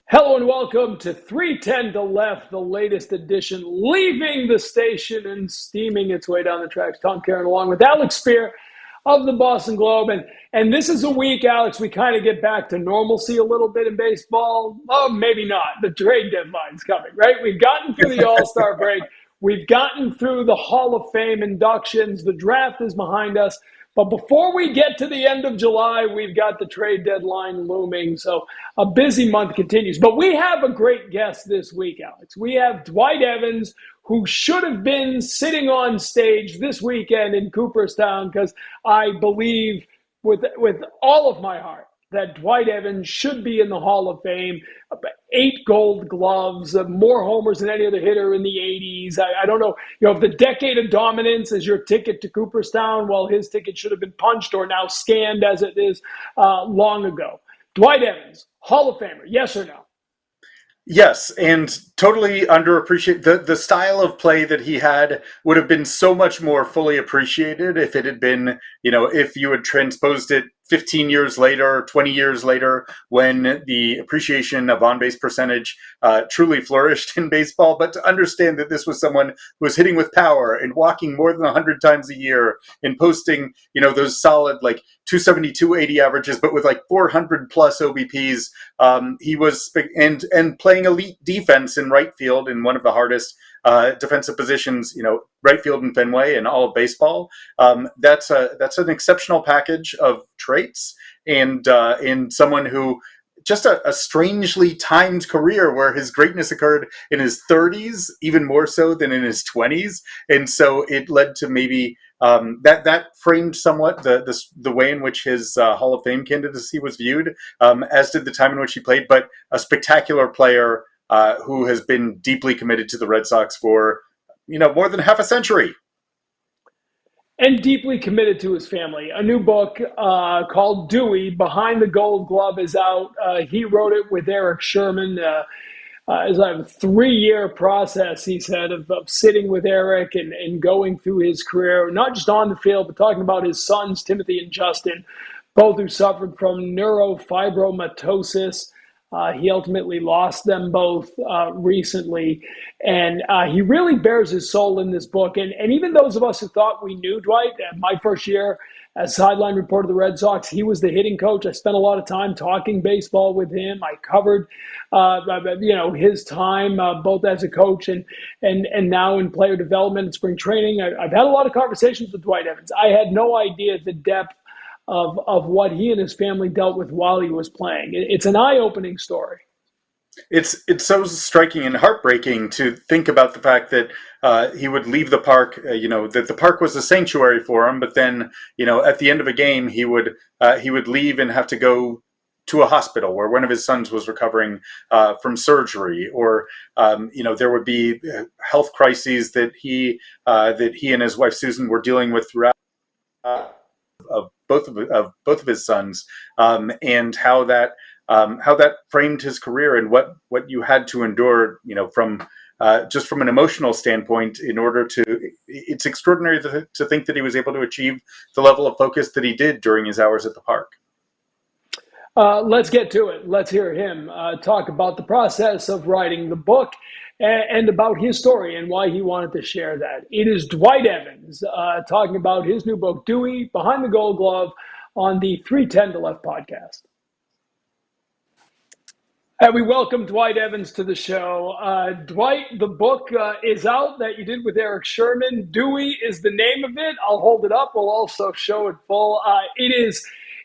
Hello and welcome to 310 to Left, the latest edition, leaving the station and steaming its way down the tracks. Tom Karen along with Alex Spear of the Boston Globe. And this is a week, Alex, we kind of get back to normalcy a little bit in baseball. Oh, maybe not. The trade deadline's coming, right? We've gotten through the All-Star break. We've gotten through the Hall of Fame inductions. The draft is behind us. But before we get to the end of July, we've got the trade deadline looming. So a busy month continues. But we have a great guest this week, Alex. We have Dwight Evans, who should have been sitting on stage this weekend in Cooperstown, because I believe with all of my heart that Dwight Evans should be in the Hall of Fame. 8 gold gloves, more homers than any other hitter in the 80s. I don't know, if the decade of dominance is your ticket to Cooperstown, well, his ticket should have been punched or now scanned as it is long ago. Dwight Evans, Hall of Famer, yes or no? Yes, and totally underappreciated. The style of play that he had would have been so much more fully appreciated if it had been, if you had transposed it 15 years later, 20 years later, when the appreciation of on-base percentage truly flourished in baseball. But to understand that this was someone who was hitting with power and walking more than 100 times a year and posting, those solid 270, 280 averages, but with 400 plus OBPs, he was and playing elite defense in right field in one of the hardest defensive positions, right field in Fenway and all of baseball. That's an exceptional package of traits, and in someone who just a strangely timed career where his greatness occurred in his 30s, even more so than in his 20s, and so it led to maybe that framed somewhat the way in which his Hall of Fame candidacy was viewed, as did the time in which he played. But a spectacular player who has been deeply committed to the Red Sox for more than half a century. And deeply committed to his family. A new book called Dewey, Behind the Gold Glove, is out. He wrote it with Eric Sherman. As a 3-year process, he said, of sitting with Eric and going through his career, not just on the field, but talking about his sons, Timothy and Justin, both who suffered from neurofibromatosis. He ultimately lost them both recently. And he really bears his soul in this book. And even those of us who thought we knew Dwight, my first year as sideline reporter of the Red Sox, he was the hitting coach. I spent a lot of time talking baseball with him. I covered, his time both as a coach and now in player development and spring training. I've had a lot of conversations with Dwight Evans. I had no idea the depth of what he and his family dealt with while he was playing. It's an eye-opening story. It's so striking and heartbreaking to think about the fact that he would leave the park, that the park was a sanctuary for him, but then, at the end of a game, he would leave and have to go to a hospital where one of his sons was recovering from surgery, or there would be health crises that he and his wife Susan were dealing with throughout of both of his sons, and how that framed his career and what you had to endure, from just from an emotional standpoint in order to. It's extraordinary to think that he was able to achieve the level of focus that he did during his hours at the park. Let's get to it. Let's hear him talk about the process of writing the book and about his story and why he wanted to share that. It is Dwight Evans talking about his new book, Dewey, Behind the Gold Glove, on the 310 to Left podcast. And we welcome Dwight Evans to the show. Dwight, the book is out that you did with Eric Sherman. Dewey is the name of it. I'll hold it up. We'll also show it full. It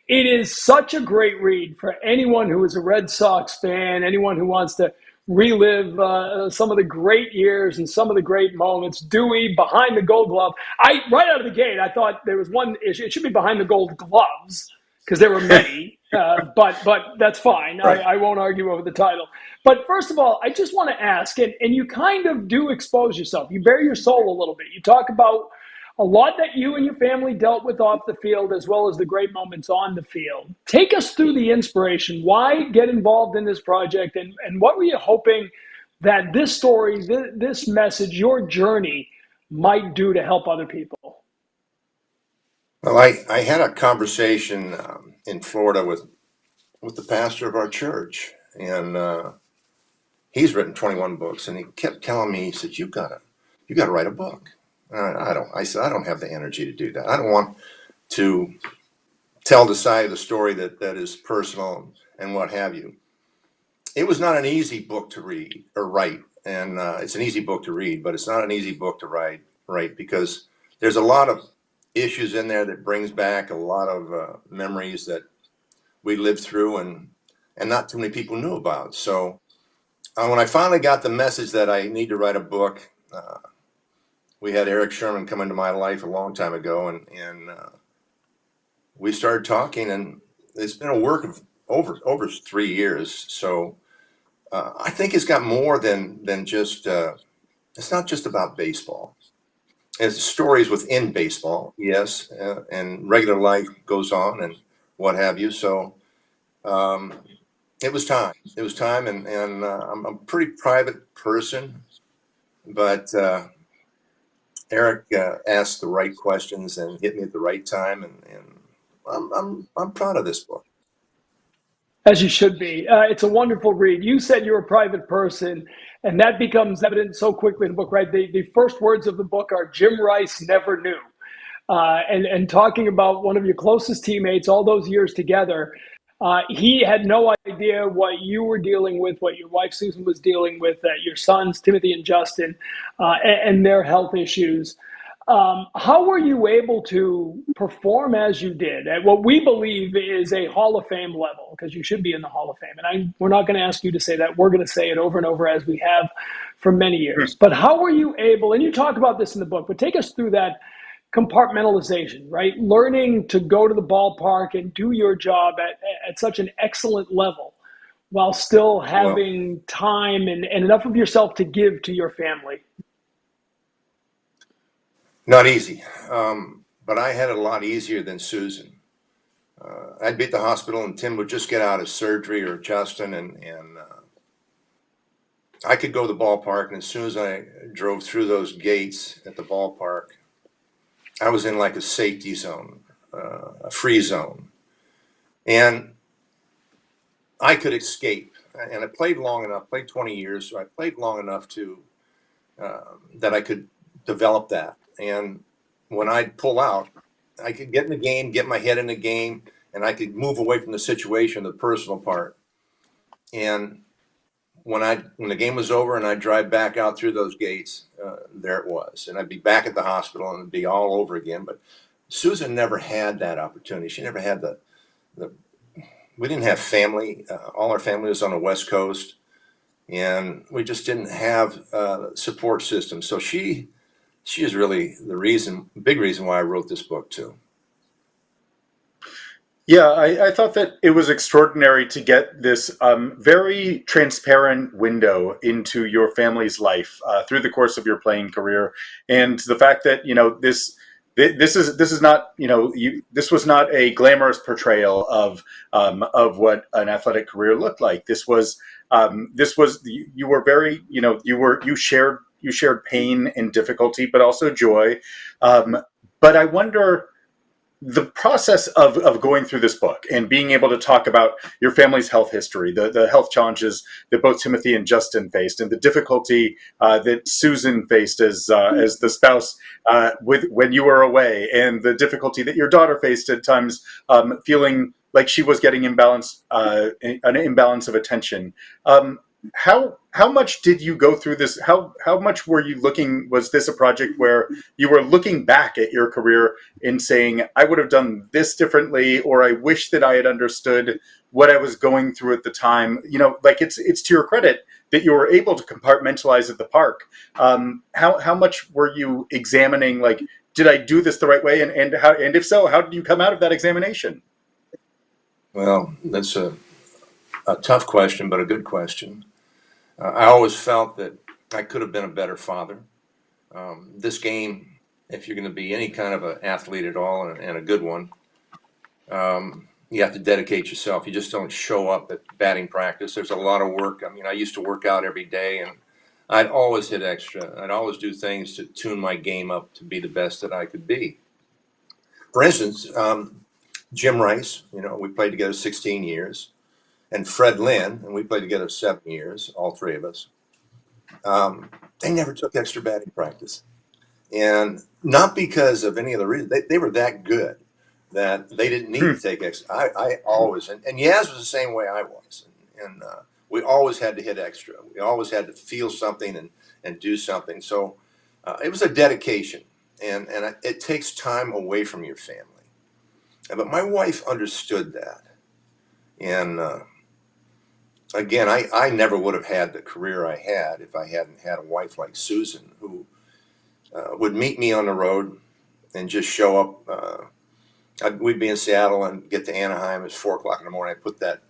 is such a great read for anyone who is a Red Sox fan, anyone who wants to relive some of the great years and some of the great moments. Dewey, Behind the Gold Glove. Right out of the gate, I thought there was one issue. It should be Behind the Gold Gloves, because there were many, but that's fine. Right. I won't argue over the title. But first of all, I just want to ask, and you kind of do expose yourself. You bare your soul a little bit. You talk about a lot that you and your family dealt with off the field, as well as the great moments on the field. Take us through the inspiration. Why get involved in this project, and what were you hoping that this story, this message, your journey might do to help other people? Well, I had a conversation in Florida with the pastor of our church, and he's written 21 books, and he kept telling me, he said, you gotta write a book. I said, I don't have the energy to do that. I don't want to tell the side of the story that is personal and what have you. It was not an easy book to read or write, and it's an easy book to read, but it's not an easy book to write because there's a lot of issues in there that brings back a lot of memories that we lived through and not too many people knew about. So when I finally got the message that I need to write a book, we had Eric Sherman come into my life a long time ago, and we started talking, and it's been a work of over 3 years. So I think it's got more than just. It's not just about baseball. It's stories within baseball, yes, and regular life goes on and what have you. So it was time. It was time, and I'm a pretty private person, but Eric asked the right questions and hit me at the right time, and I'm proud of this book. As you should be. It's a wonderful read. You said you're a private person, and that becomes evident so quickly in the book, right? The first words of the book are Jim Rice never knew. And talking about one of your closest teammates all those years together, he had no idea what you were dealing with, what your wife Susan was dealing with, your sons Timothy and Justin, and their health issues. How were you able to perform as you did at what we believe is a Hall of Fame level? Because you should be in the Hall of Fame. And we're not going to ask you to say that. We're going to say it over and over as we have for many years. But how were you able, and you talk about this in the book, but take us through that compartmentalization, right? Learning to go to the ballpark and do your job at such an excellent level while still having time and enough of yourself to give to your family. Not easy, but I had it a lot easier than Susan. I'd be at the hospital, and Tim would just get out of surgery, or Justin, and I could go to the ballpark, and as soon as I drove through those gates at the ballpark, I was in like a safety zone, a free zone, and I could escape. And I played long enough, played 20 years, so I played long enough to that I could develop that. And when I'd pull out, I could get in the game, get my head in the game, and I could move away from the situation, the personal part. And when the game was over and I'd drive back out through those gates, there it was. And I'd be back at the hospital and it'd be all over again. But Susan never had that opportunity. She never had we didn't have family. All our family was on the West Coast, and we just didn't have support system. So she is really the big reason why I wrote this book too. Yeah, I thought that it was extraordinary to get this very transparent window into your family's life through the course of your playing career, and the fact that this is not this was not a glamorous portrayal of what an athletic career looked like. This was you were very you shared pain and difficulty, but also joy. But I wonder, the process of going through this book and being able to talk about your family's health history, the health challenges that both Timothy and Justin faced, and the difficulty that Susan faced as the spouse when you were away, and the difficulty that your daughter faced at times, feeling like she was getting an imbalance of attention. How much did you go through this? How much were you looking? Was this a project where you were looking back at your career and saying, I would have done this differently, or I wish that I had understood what I was going through at the time? Like it's to your credit that you were able to compartmentalize at the park. How much were you examining? Like, did I do this the right way? And if so, how did you come out of that examination? Well, that's a tough question, but a good question. I always felt that I could have been a better father. This game, if you're going to be any kind of an athlete at all, and a good one, you have to dedicate yourself. You just don't show up at batting practice. There's a lot of work. I mean, I used to work out every day, and I'd always hit extra. I'd always do things to tune my game up to be the best that I could be. For instance, Jim Rice, we played together 16 years. and Fred Lynn, and we played together 7 years, all three of us. They never took extra batting practice, and not because of any other reason. They were that good that they didn't need to take extra. I always, and Yaz was the same way I was, and we always had to hit extra. We always had to feel something and do something. So it was a dedication, and it takes time away from your family. But my wife understood that, and again, I never would have had the career I had if I hadn't had a wife like Susan, who would meet me on the road and just show up. We'd be in Seattle and get to Anaheim. It's 4 o'clock in the morning. I put that,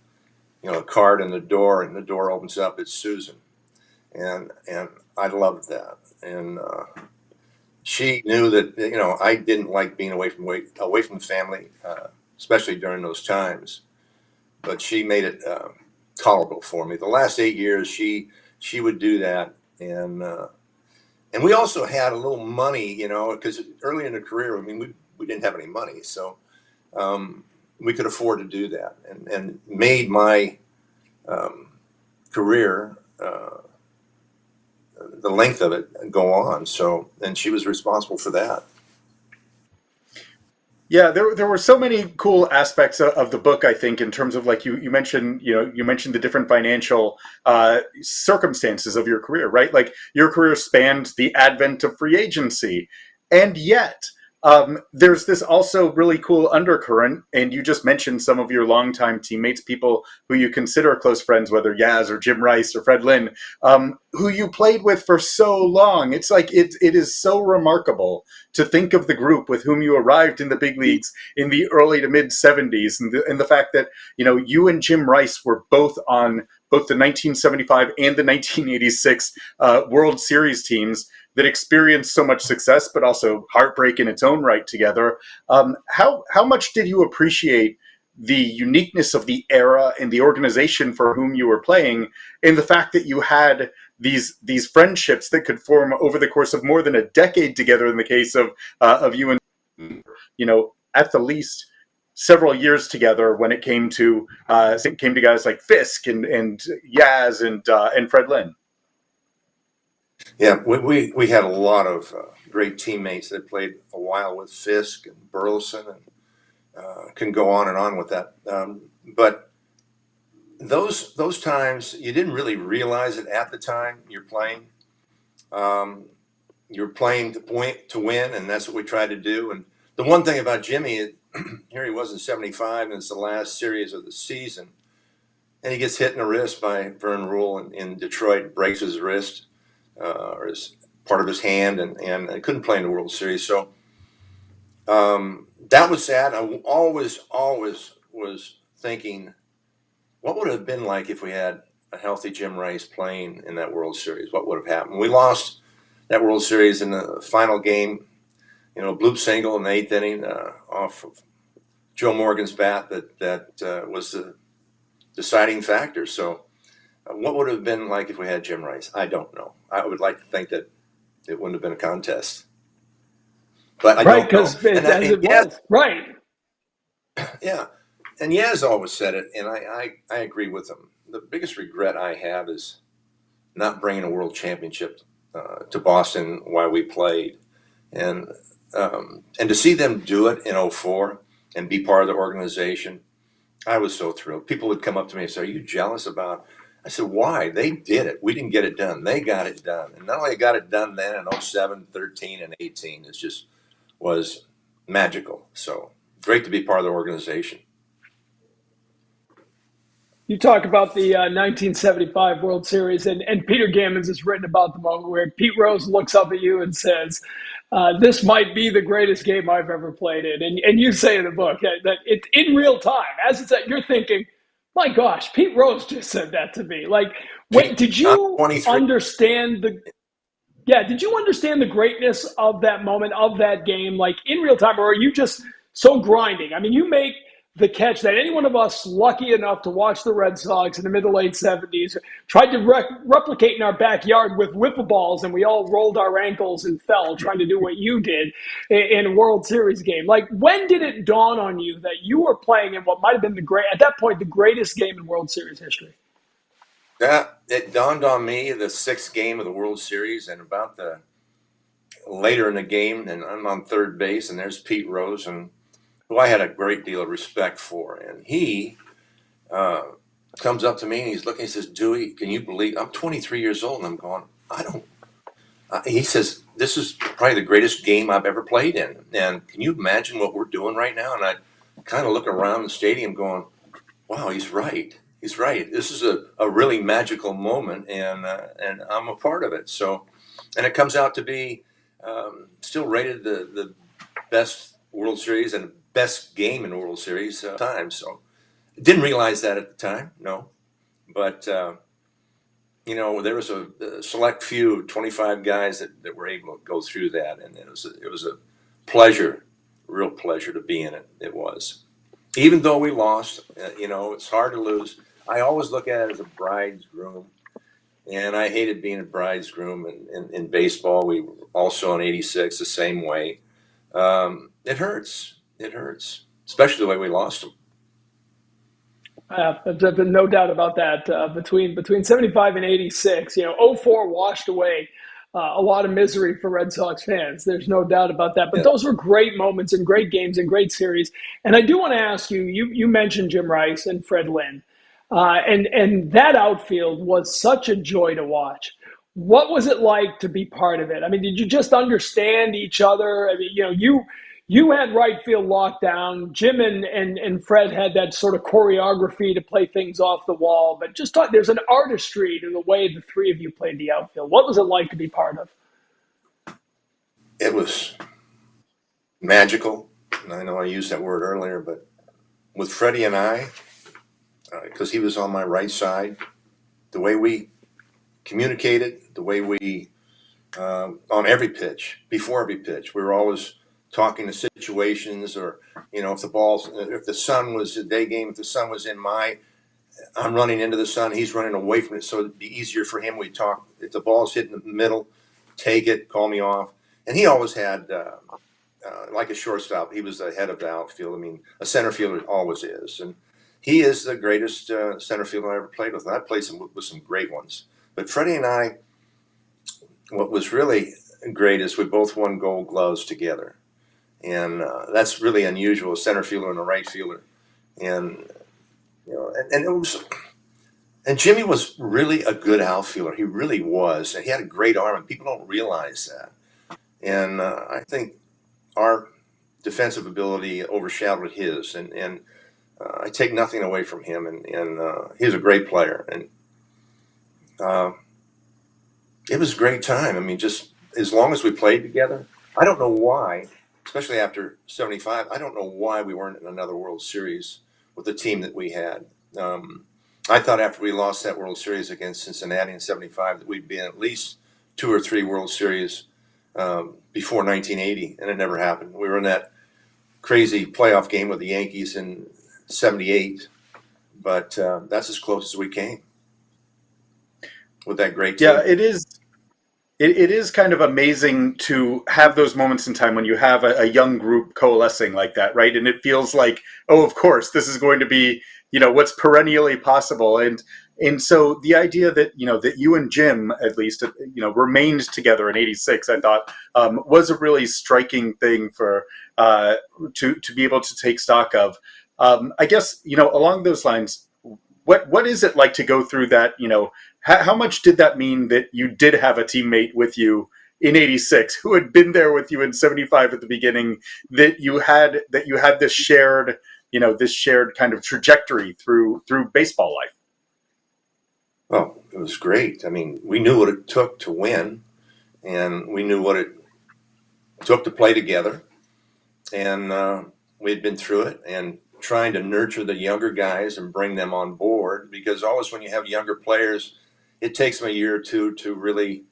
card in the door, and the door opens up. It's Susan, and I loved that. And she knew that I didn't like being away from the family, especially during those times. But she made it tolerable for me. The last 8 years, she would do that, and we also had a little money, because early in the career, I mean, we didn't have any money, so we could afford to do that, and made my career, the length of it, go on. So, and she was responsible for that. Yeah, there were so many cool aspects of the book, I think, in terms of, like, you mentioned, you mentioned the different financial circumstances of your career, right? Like, your career spanned the advent of free agency, and yet there's this also really cool undercurrent, and you just mentioned some of your longtime teammates, people who you consider close friends, whether Yaz or Jim Rice or Fred Lynn, who you played with for so long. It's like it is so remarkable to think of the group with whom you arrived in the big leagues in the early to mid 70s, and the fact that you and Jim Rice were both on both the 1975 and the 1986 World Series teams that experienced so much success, but also heartbreak in its own right together. How much did you appreciate the uniqueness of the era and the organization for whom you were playing, and the fact that you had these friendships that could form over the course of more than a decade together? In the case of you and at the least several years together when it came to guys like Fisk and Yaz and Fred Lynn. Yeah, we had a lot of great teammates that played a while with Fisk and Burleson, and can go on and on with that. But those times, you didn't really realize it at the time you're playing. You're playing to win, and that's what we tried to do. And the one thing about Jimmy, here he was in 75, and it's the last series of the season, and he gets hit in the wrist by Vern Rule in Detroit, breaks his wrist. Or his part of his hand, and I couldn't play in the World Series. So that was sad. I always was thinking, what would it have been like if we had a healthy Jim Rice playing in that World Series? What would have happened? We lost that World Series in the final game, bloop single in the 8th inning off of Joe Morgan's bat that was the deciding factor. So what would it have been like if we had Jim Rice? I don't know. I would like to think that it wouldn't have been a contest, but I don't know. As it was, right? Yeah, and Yaz always said it, and I agree with him. The biggest regret I have is not bringing a world championship to Boston while we played, and to see them do it in 04 and be part of the organization. I was so thrilled. People would come up to me and say, "Are you jealous about?" I said, why? They did it. We didn't get it done. They got it done. And not only got it done then in 07, 13, and 18, it just was magical. So great to be part of the organization. You talk about the 1975 World Series, and Peter Gammons has written about the moment where Pete Rose looks up at you and says, this might be the greatest game I've ever played in. And you say in the book that it's in real time. As it's that, you're thinking, my gosh, Pete Rose just said that to me. Like, wait, did you understand did you understand the greatness of that moment, of that game, like in real time, or are you just so grinding? I mean, you make the catch that any one of us lucky enough to watch the Red Sox in the mid to late 70s tried to replicate in our backyard with wiffle balls, and we all rolled our ankles and fell trying to do what you did in a World Series game. Like, when did it dawn on you that you were playing in what might have been at that point, the greatest game in World Series history? It dawned on me the sixth game of the World Series, and about the later in the game, and I'm on third base, and there's Pete Rose, and who I had a great deal of respect for, and he comes up to me and he's looking. He says, "Dewey, can you believe I'm 23 years old?" And I'm going, "I don't." He says, "This is probably the greatest game I've ever played in, and can you imagine what we're doing right now?" And I kind of look around the stadium, going, "Wow, he's right. He's right. This is a really magical moment, and I'm a part of it." So, and it comes out to be still rated the best World Series and best game in the World Series time. So, didn't realize that at the time, no, but there was a select few, 25 guys that were able to go through that, and it was a pleasure, real pleasure to be in it. It was, even though we lost. It's hard to lose. I always look at it as a bridegroom, and I hated being a bridegroom in baseball. We were also in '86 the same way. It hurts. It hurts, especially the way we lost them. There's been no doubt about that. Between 75 and 86, '04 washed away a lot of misery for Red Sox fans. There's no doubt about that. But Yeah. those were great moments and great games and great series. And I do want to ask you, you mentioned Jim Rice and Fred Lynn. And that outfield was such a joy to watch. What was it like to be part of it? I mean, did you just understand each other? I mean, you had right field locked down. Jim and Fred had that sort of choreography to play things off the wall. But just talk, there's an artistry to the way the three of you played the outfield. What was it like to be part of? It was magical. And I know I used that word earlier, but with Freddie and I, because he was on my right side, the way we communicated, the way we, on every pitch, before every pitch, we were always talking to situations, or, if the sun was a day game, if the sun was I'm running into the sun, he's running away from it, so it'd be easier for him. We talk, if the ball's hitting the middle, take it, call me off. And he always had, like a shortstop, he was the head of the outfield. I mean, a center fielder always is. And he is the greatest center fielder I ever played with. And I played with some great ones. But Freddie and I, what was really great is we both won Gold Gloves together. And that's really unusual, a center fielder and a right fielder. And, and it was, and Jimmy was really a good outfielder. He really was. And he had a great arm, and people don't realize that. And I think our defensive ability overshadowed his. And I take nothing away from him. And he's a great player. And it was a great time. I mean, just as long as we played together. I don't know why, especially after '75, I don't know why we weren't in another World Series with the team that we had. I thought after we lost that World Series against Cincinnati in '75 that we'd be in at least 2 or 3 World Series before 1980, and it never happened. We were in that crazy playoff game with the Yankees in '78, but that's as close as we came with that great team. Yeah, it is. It is kind of amazing to have those moments in time when you have a young group coalescing like that, right? And it feels like, oh, of course, this is going to be, what's perennially possible. And so the idea that, that you and Jim, at least, remained together in '86, I thought was a really striking thing for to be able to take stock of. I guess, along those lines, what is it like to go through that, how much did that mean that you did have a teammate with you in '86 who had been there with you in '75 at the beginning, that you had this shared, this shared kind of trajectory through baseball life? Well, it was great. I mean, we knew what it took to win, and we knew what it took to play together, and we had been through it, and trying to nurture the younger guys and bring them on board, because always when you have younger players, it takes them a year or two to really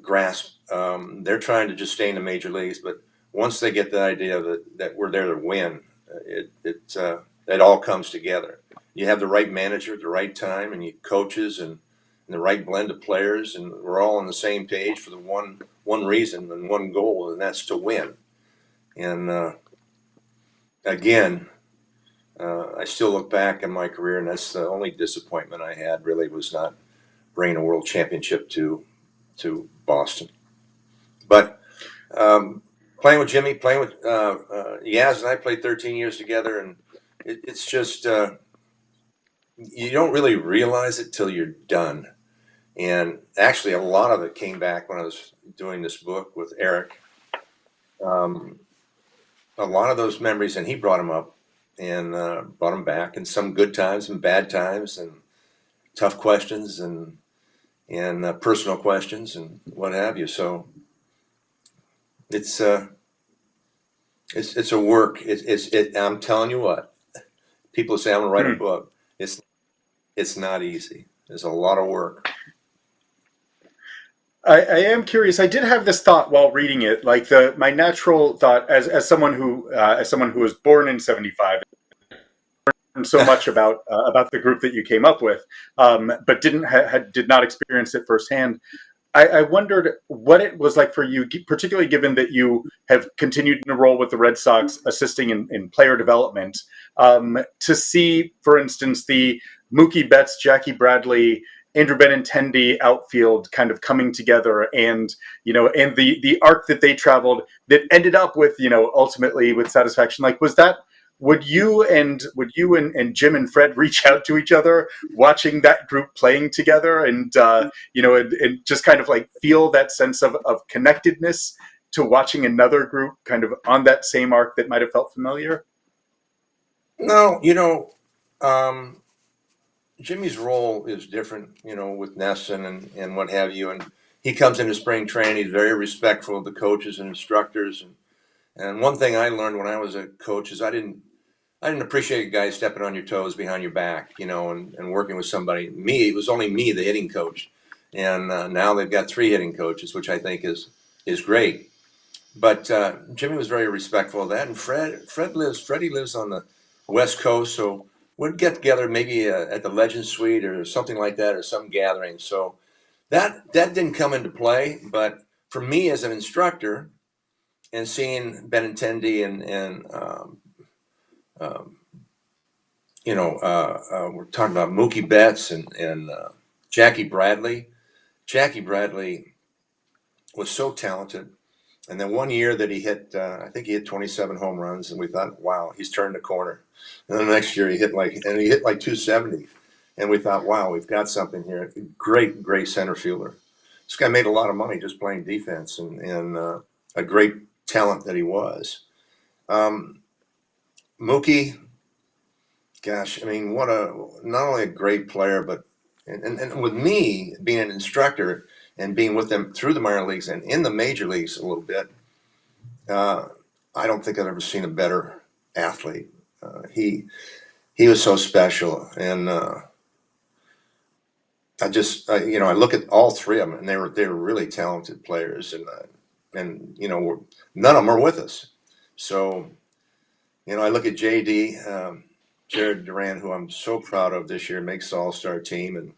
grasp. They're trying to just stay in the major leagues, but once they get the idea that we're there to win, it all comes together. You have the right manager at the right time, and you coaches and the right blend of players, and we're all on the same page for the one reason and one goal, and that's to win. And again, I still look back in my career, and that's the only disappointment I had. Really, was not bringing a world championship to Boston. But playing with Jimmy, playing with Yaz, and I played 13 years together, and it's just you don't really realize it till you're done. And actually, a lot of it came back when I was doing this book with Eric. A lot of those memories, and he brought them up and brought them back, and some good times and bad times, and tough questions and personal questions and what have you. So it's a work. I'm telling you what, people say I'm gonna write a book. It's not easy. There's a lot of work. I am curious. I did have this thought while reading it. Like my natural thought, as someone who was born in '75, learned so much about the group that you came up with, but did not experience it firsthand. I wondered what it was like for you, particularly given that you have continued in a role with the Red Sox, assisting in player development, to see, for instance, the Mookie Betts, Jackie Bradley, Andrew Benintendi outfield kind of coming together, and and the arc that they traveled that ended up with ultimately with satisfaction. Like, was that? Would you and Jim and Fred reach out to each other watching that group playing together, and and just kind of like feel that sense of connectedness to watching another group kind of on that same arc that might have felt familiar? No, Jimmy's role is different, with Nesson and what have you. And he comes into spring training. He's very respectful of the coaches and instructors. And one thing I learned when I was a coach is I didn't appreciate a guy stepping on your toes behind your back, and working with somebody. It was only me, the hitting coach. And now they've got 3 hitting coaches, which I think is great. But Jimmy was very respectful of that. And Freddie lives on the West Coast, so we'd get together maybe at the Legend Suite or something like that, or some gathering. So that didn't come into play. But for me as an instructor, and seeing Benintendi and we're talking about Mookie Betts and Jackie Bradley. Jackie Bradley was so talented. And then one year that he hit, I think he hit 27 home runs, and we thought, wow, he's turned the corner. And then the next year he hit like 270, and we thought, wow, we've got something here. Great center fielder. This guy made a lot of money just playing defense, and a great talent that he was. Mookie, gosh, I mean, not only a great player, but and with me being an instructor and being with them through the minor leagues and in the major leagues a little bit, I don't think I've ever seen a better athlete. He was so special, and I look at all 3 of them, and they were really talented players, and none of them are with us. So, I look at JD, Jared Duran, who I'm so proud of this year, makes the All-Star team and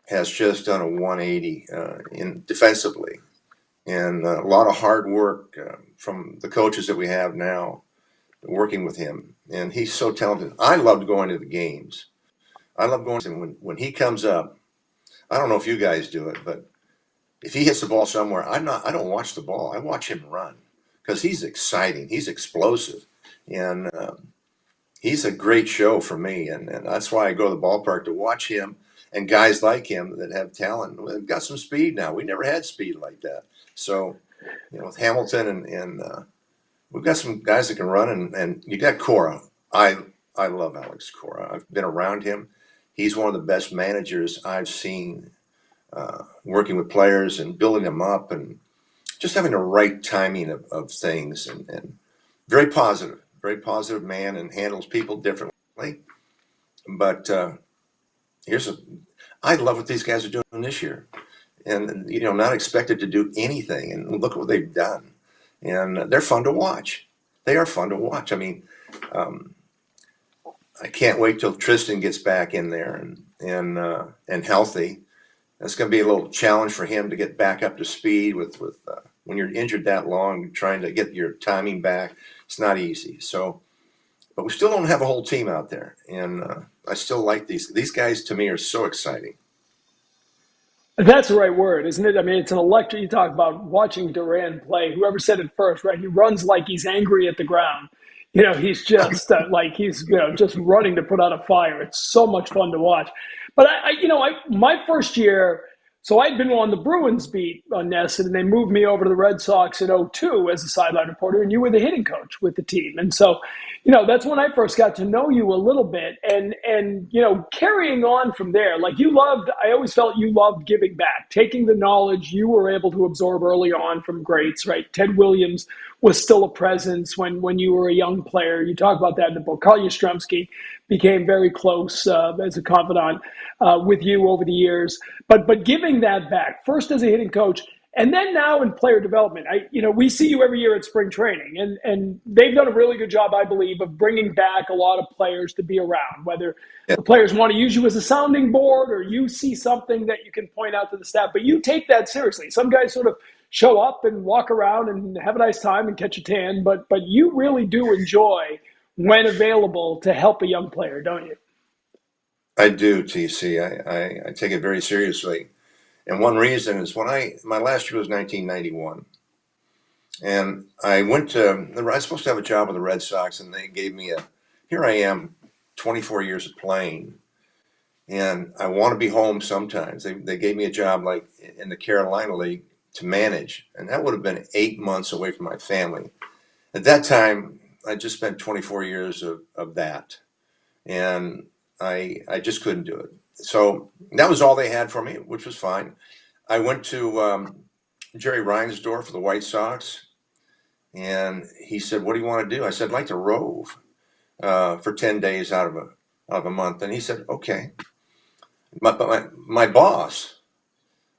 has just done a 180 in defensively, and a lot of hard work from the coaches that we have now working with him. And he's so talented. I loved going to the games. I love going to when he comes up. I don't know if you guys do it, but if he hits the ball somewhere, I don't watch the ball. I watch him run because he's exciting. He's explosive, and he's a great show for me. And that's why I go to the ballpark to watch him and guys like him that have talent. We've got some speed now. We never had speed like that. So, with Hamilton and we've got some guys that can run, and you got Cora. I love Alex Cora. I've been around him. He's one of the best managers I've seen, working with players and building them up and just having the right timing of things, and very positive man, and handles people differently. But I love what these guys are doing this year, and not expected to do anything, and look what they've done, and they're fun to watch. They are fun to watch. I mean, I can't wait till Tristan gets back in there and healthy. That's going to be a little challenge for him to get back up to speed with when you're injured that long, trying to get your timing back. It's not easy. So, but we still don't have a whole team out there, and I still like these guys. To me, are so exciting. That's the right word, isn't it? I mean, it's an electric. You talk about watching Duran play. Whoever said it first, right? He runs like he's angry at the ground. He's just like he's just running to put out a fire. It's so much fun to watch. But my first year, so I'd been on the Bruins beat on Nesson, and they moved me over to the Red Sox in '02 as a sideline reporter, and you were the hitting coach with the team. And so, that's when I first got to know you a little bit, and carrying on from there, like I always felt you loved giving back, taking the knowledge you were able to absorb early on from greats, right? Ted Williams was still a presence when you were a young player. You talk about that in the book. Carl Yastrzemski became very close as a confidant with you over the years. But giving that back, first as a hitting coach, and then now in player development. We see you every year at spring training, and they've done a really good job, I believe, of bringing back a lot of players to be around, whether Yeah. the players want to use you as a sounding board or you see something that you can point out to the staff. But you take that seriously. Some guys sort of show up and walk around and have a nice time and catch a tan, but you really do enjoy when available to help a young player, don't you? I do, TC. I take it very seriously. And one reason is my last year was 1991. And I was supposed to have a job with the Red Sox, and they gave me here I am, 24 years of playing. And I want to be home sometimes. They gave me a job like in the Carolina League to manage. And that would have been 8 months away from my family. At that time, I just spent 24 years of that. And I just couldn't do it. So that was all they had for me, which was fine. I went to Jerry Reinsdorf for the White Sox, and he said, "What do you want to do?" I said, "I'd like to rove for 10 days out of a month." And he said, "Okay." My boss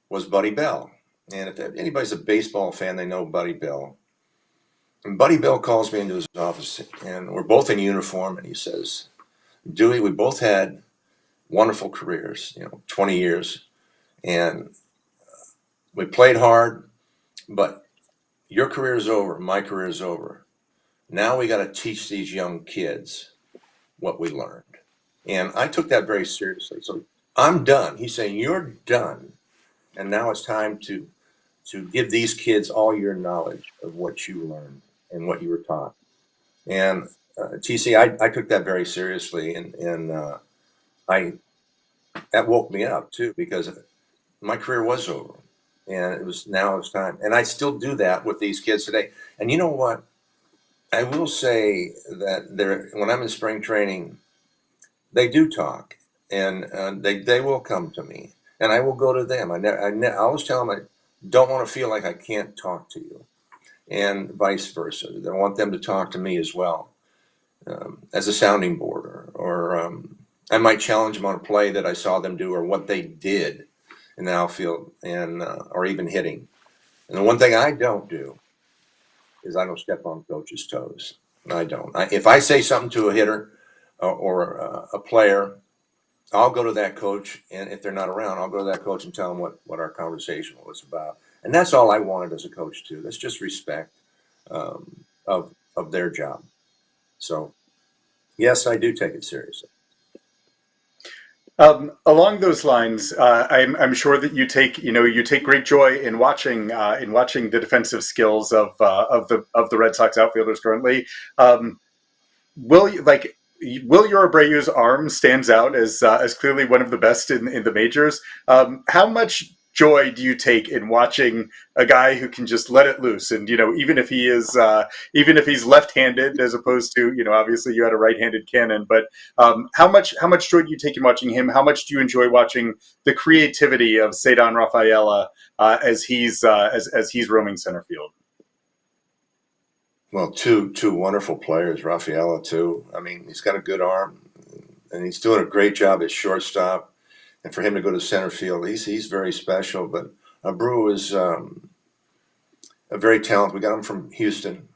was Buddy Bell, and if anybody's a baseball fan, they know Buddy Bell. And Buddy Bell calls me into his office, and we're both in uniform, and he says, "Dewey, we both had wonderful careers, 20 years, and we played hard, but your career is over, my career is over. Now we got to teach these young kids what we learned." And I took that very seriously. So I'm done. He's saying, "You're done. And now it's time to give these kids all your knowledge of what you learned and what you were taught." And TC, I took that very seriously, and I that woke me up too, because my career was over, and now it's time. And I still do that with these kids today. And you know what? I will say that when I'm in spring training, they do talk, and they will come to me, and I will go to them. I always tell them I don't want to feel like I can't talk to you, and vice versa. I want them to talk to me as well, as a sounding board, or I might challenge them on a play that I saw them do or what they did in the outfield, and or even hitting. And the one thing I don't do is I don't step on coach's toes. I don't. If I say something to a hitter or a player, I'll go to that coach, and if they're not around, I'll go to that coach and tell them what our conversation was about. And that's all I wanted as a coach too. That's just respect of their job. So yes, I do take it seriously. Along those lines, I'm sure that you take great joy in watching the defensive skills of the Red Sox outfielders currently. Will Your Abreu's arm stands out as clearly one of the best in the majors. How much joy do you take in watching a guy who can just let it loose? And even if he's left-handed, as opposed to obviously you had a right-handed cannon, but how much joy do you take in watching him? How much do you enjoy watching the creativity of Cedar Rafaela as he's roaming center field? Well, two wonderful players, Rafaela too. I mean, he's got a good arm, and he's doing a great job at shortstop. And for him to go to center field, he's very special. But Abreu is a very talented. We got him from Houston,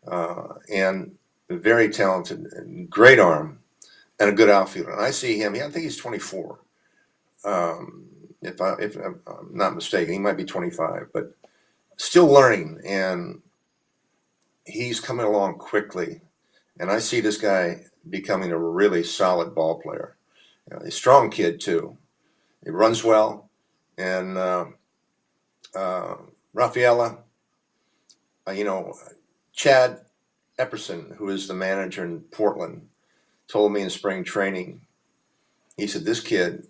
and very talented, great arm, and a good outfielder. And I see him. I think he's 24. If I'm not mistaken, he might be 25, but still learning, and he's coming along quickly. And I see this guy becoming a really solid ball player. You know, he's a strong kid too. He runs well, and Rafaela, Chad Epperson, who is the manager in Portland, told me in spring training. He said, "This kid."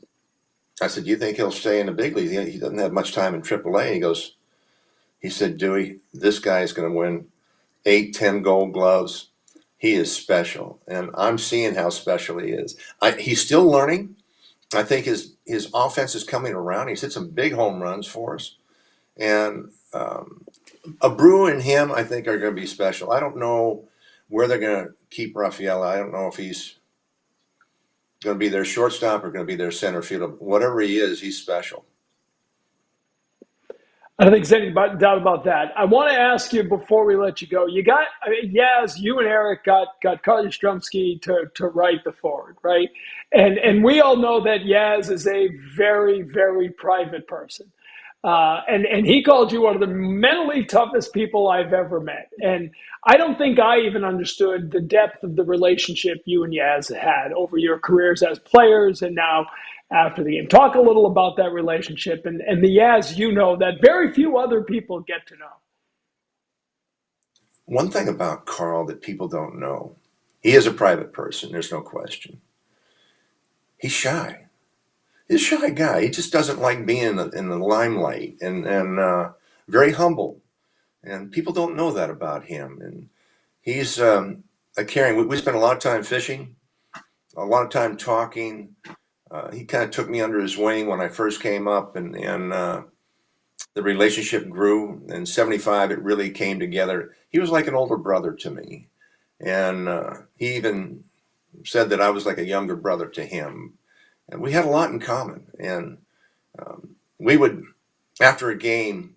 I said, "Do you think he'll stay in the big league? He doesn't have much time in AAA." He said, "Dewey, this guy is going to win 8, 10 Gold Gloves. He is special." And I'm seeing how special he is. He's still learning. I think his offense is coming around. He's hit some big home runs for us. And Abreu and him, I think, are going to be special. I don't know where they're going to keep Rafaela. I don't know if he's going to be their shortstop or going to be their center fielder. Whatever he is, he's special. I don't think there's any doubt about that. I want to ask you before we let you go. Yaz, you and Eric got Carl Yastrzemski to write the forward, right? And we all know that Yaz is a very, very private person. And he called you one of the mentally toughest people I've ever met. And I don't think I even understood the depth of the relationship you and Yaz had over your careers as players and now after the game. Talk a little about that relationship and the Yaz that very few other people get to know. One thing about Carl that people don't know, he is a private person, there's no question. He's shy. He's a shy guy. He just doesn't like being in the limelight and very humble. And people don't know that about him. And he's a caring. We spent a lot of time fishing, a lot of time talking. He kind of took me under his wing when I first came up, and the relationship grew. In '75, it really came together. He was like an older brother to me. And he even said that I was like a younger brother to him. And we had a lot in common. And we would, after a game,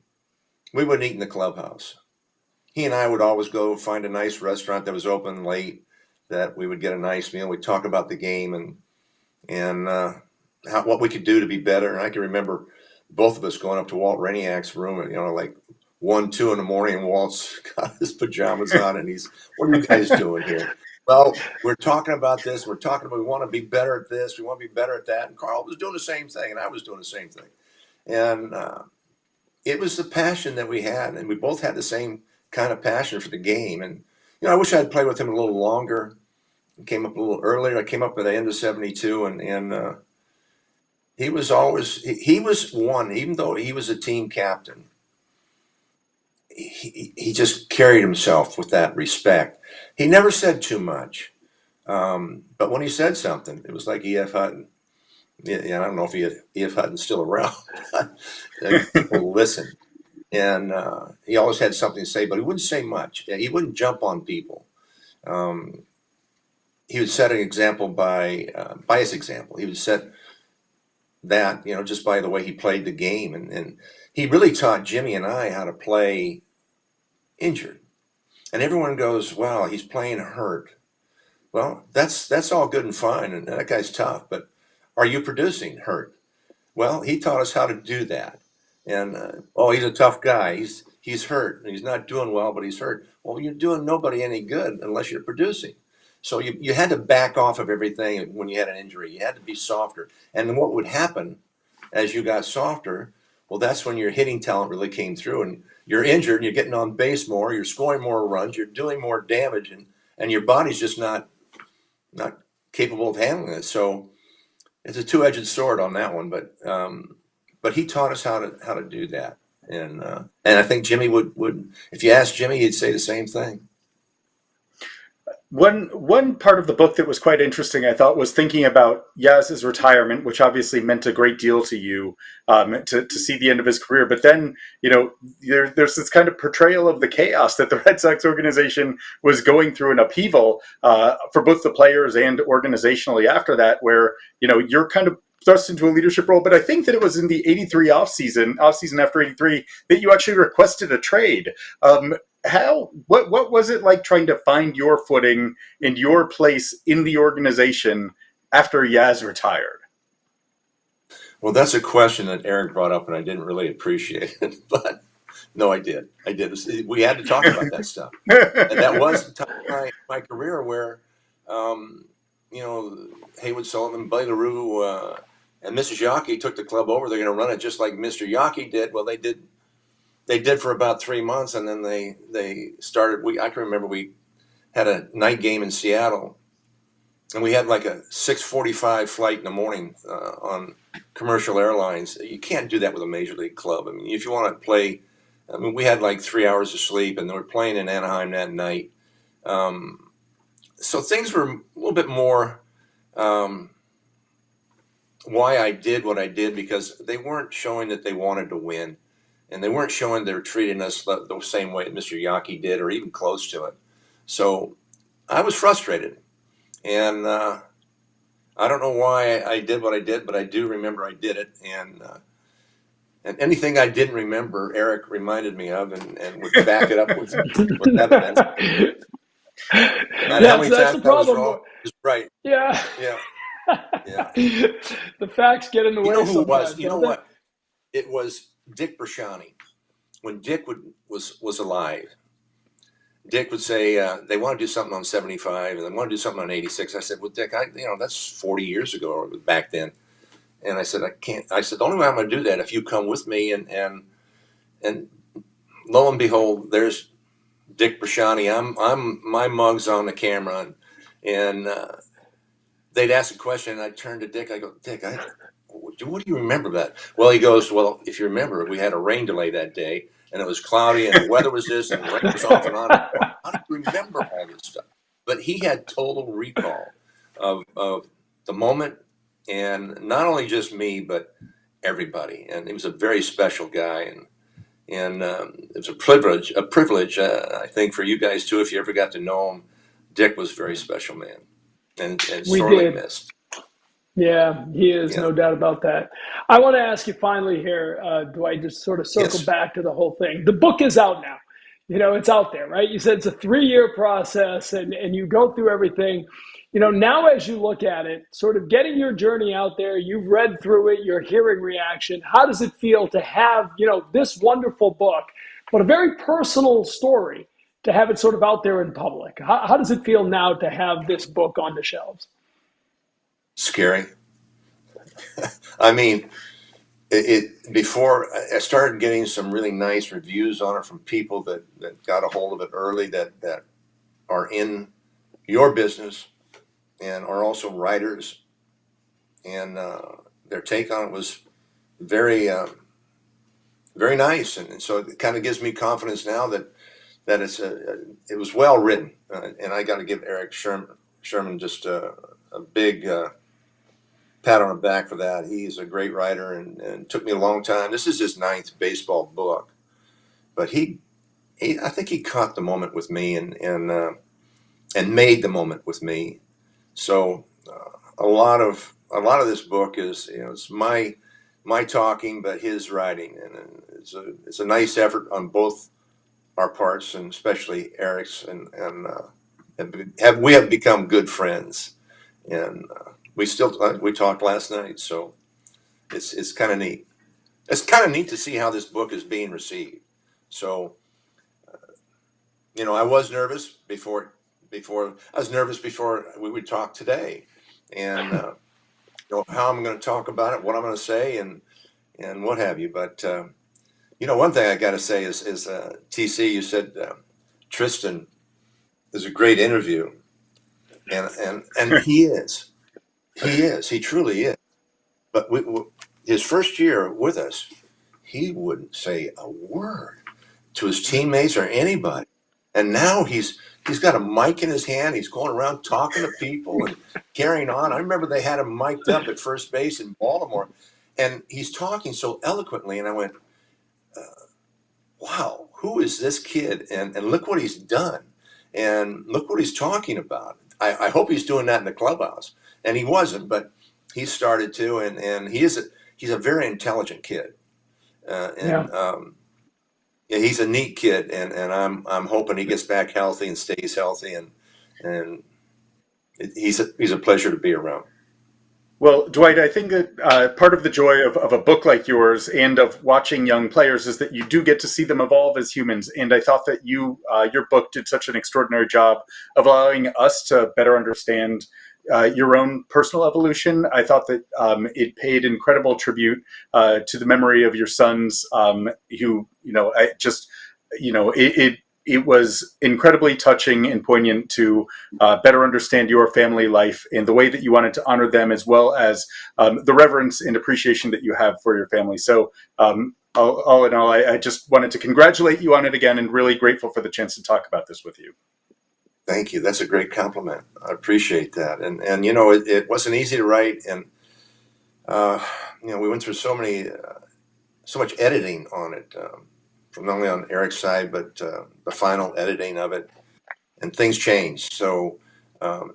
we wouldn't eat in the clubhouse. He and I would always go find a nice restaurant that was open late, that we would get a nice meal. We'd talk about the game and what we could do to be better. And I can remember both of us going up to Walt Rainiac's room at, like 1, 2 in the morning, and Walt's got his pajamas on and he's, "What are you guys doing here?" "Well, we're talking about this. We're talking about, we want to be better at this. We want to be better at that." And Carl was doing the same thing and I was doing the same thing. And it was the passion that we had, and we both had the same kind of passion for the game. And, I wish I'd played with him a little longer. I came up a little earlier. I came up at the end of '72, and he was always, he was one, even though he was a team captain, he just carried himself with that respect. He never said too much. But when he said something, it was like E.F. Hutton. Yeah, I don't know if E.F. Hutton's still around. People listen. And he always had something to say, but he wouldn't say much. He wouldn't jump on people. He would set an example by his example. He would set that, just by the way he played the game. And he really taught Jimmy and I how to play injured. And everyone goes, "Wow, he's playing hurt." Well, that's all good and fine, and that guy's tough, but are you producing hurt? Well, he taught us how to do that. And he's a tough guy. He's hurt. He's not doing well, but he's hurt. Well, you're doing nobody any good unless you're producing. So you had to back off of everything when you had an injury. You had to be softer. And then what would happen as you got softer? Well, that's when your hitting talent really came through, and you're injured, and you're getting on base more, you're scoring more runs, you're doing more damage, and your body's just not capable of handling it. So it's a two-edged sword on that one, but he taught us how to do that, and I think Jimmy would if you asked Jimmy, he'd say the same thing. One part of the book that was quite interesting, I thought, was thinking about Yaz's retirement, which obviously meant a great deal to you, to see the end of his career. But then, there's this kind of portrayal of the chaos that the Red Sox organization was going through, an upheaval for both the players and organizationally after that, where, you're kind of thrust into a leadership role. But I think that it was in the '83 offseason after '83, that you actually requested a trade. what was it like trying to find your footing and your place in the organization after Yaz retired? Well, that's a question that Eric brought up, and I didn't really appreciate it, but no, I did. I did. We had to talk about that stuff, and that was the time in my career where, you know, Haywood Sullivan, Buddy LaRue, and Mrs. Yockey took the club over. They're going to run it just like Mr. Yockey did. Well, they did. They did for about 3 months, and then they started. I can remember we had a night game in Seattle, and we had like a 6:45 flight in the morning on commercial airlines. You can't do that with a major league club. I mean, if you want to play, I mean, we had like 3 hours of sleep, and they were playing in Anaheim that night. So things were a little bit more why I did what I did, because they weren't showing that they wanted to win, and they weren't showing they're treating us the same way Mr. Yockey did, or even close to it. So I was frustrated, and I don't know why I did what I did, but I do remember I did it, and anything I didn't remember, Eric reminded me of, and would back it up with evidence. And how many That's times the I was problem. wrong? Just right. Yeah. Yeah. Yeah. The facts get in the You way know who it sometimes. was? You know what? It was Dick Brashani. When Dick was alive, Dick would say they want to do something on 75 and they want to do something on 86. I said, well, Dick, that's 40 years ago or back then. And I said, I can't. I said, the only way I'm going to do that if you come with me. And lo and behold, there's Dick Brashani. I'm my mug's on the camera, and they'd ask a question, and I'd turn to Dick. I go, Dick, what do you remember that? Well, he goes, well, if you remember, we had a rain delay that day, and it was cloudy, and the weather was this, and the rain was off and on. How do you remember all this stuff? But he had total recall of the moment, and not only just me, but everybody. And he was a very special guy, and it was a privilege. I think, for you guys too, if you ever got to know him. Dick was a very special man, and We sorely did. missed. Yeah, he is, Yeah. no doubt about that. I want to ask you finally here, Dwight, just sort of circle Yes. back to the whole thing. The book is out now. You know, it's out there, right? You said it's a 3-year process, and you go through everything. You know, now as you look at it, sort of getting your journey out there, you've read through it, you're hearing reaction. How does it feel to have, you know, this wonderful book, but a very personal story, to have it sort of out there in public? How does it feel now to have this book on the shelves? Scary. I mean, before I started getting some really nice reviews on it from people that got a hold of it early, that are in your business and are also writers, and their take on it was very very nice, and so it kind of gives me confidence now that it was well written, and I got to give Eric Sherman just a big pat on the back for that. He's a great writer, and it took me a long time. This is his 9th baseball book, but I think he caught the moment with me, and made the moment with me. So a lot of this book is, it's my talking, but his writing, and it's a nice effort on both our parts, and especially Eric's, and we have become good friends, and we talked last night, so it's kind of neat. It's kind of neat to see how this book is being received. So I was nervous before we would talk today, and how I'm going to talk about it, what I'm going to say, and what have you. But one thing I got to say is TC, you said Tristan is a great interview, and he truly is. But his first year with us, he wouldn't say a word to his teammates or anybody, and now he's got a mic in his hand. He's going around talking to people and carrying on. I remember they had him mic'd up at first base in Baltimore, and he's talking so eloquently, and I went, wow, who is this kid? And look what he's done. And look what he's talking about. I hope he's doing that in the clubhouse. And he wasn't, but he started to, and he's a very intelligent kid. Yeah. yeah, he's a neat kid, and I'm hoping he gets back healthy and stays healthy, and he's a pleasure to be around. Well, Dwight, I think that part of the joy of a book like yours and of watching young players is that you do get to see them evolve as humans. And I thought that your book did such an extraordinary job of allowing us to better understand your own personal evolution. I thought that it paid incredible tribute to the memory of your sons, who, I just, it was incredibly touching and poignant to better understand your family life and the way that you wanted to honor them, as well as the reverence and appreciation that you have for your family. So all in all, I just wanted to congratulate you on it again, and really grateful for the chance to talk about this with you. Thank you. That's a great compliment. I appreciate that. And it wasn't easy to write, and we went through so much editing on it, from not only on Eric's side, but the final editing of it, and things changed. So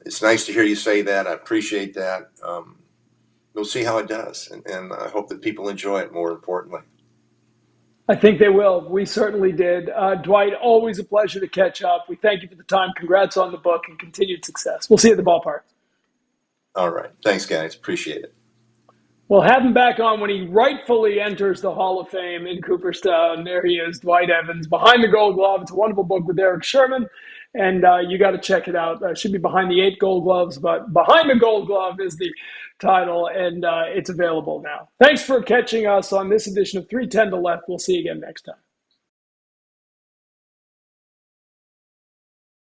it's nice to hear you say that. I appreciate that. We'll see how it does, and I hope that people enjoy it. More importantly. I think they will. We certainly did. Dwight, always a pleasure to catch up. We thank you for the time. Congrats on the book and continued success. We'll see you at the ballpark. All right. Thanks, guys. Appreciate it. We'll have him back on when he rightfully enters the Hall of Fame in Cooperstown. There he is, Dwight Evans, Behind the Gold Glove. It's a wonderful book with Eric Sherman, and you got to check it out. It should be Behind the 8 Gold Gloves, but Behind the Gold Glove is the title, and it's available now. Thanks for catching us on this edition of 310 to Left. We'll see you again next time.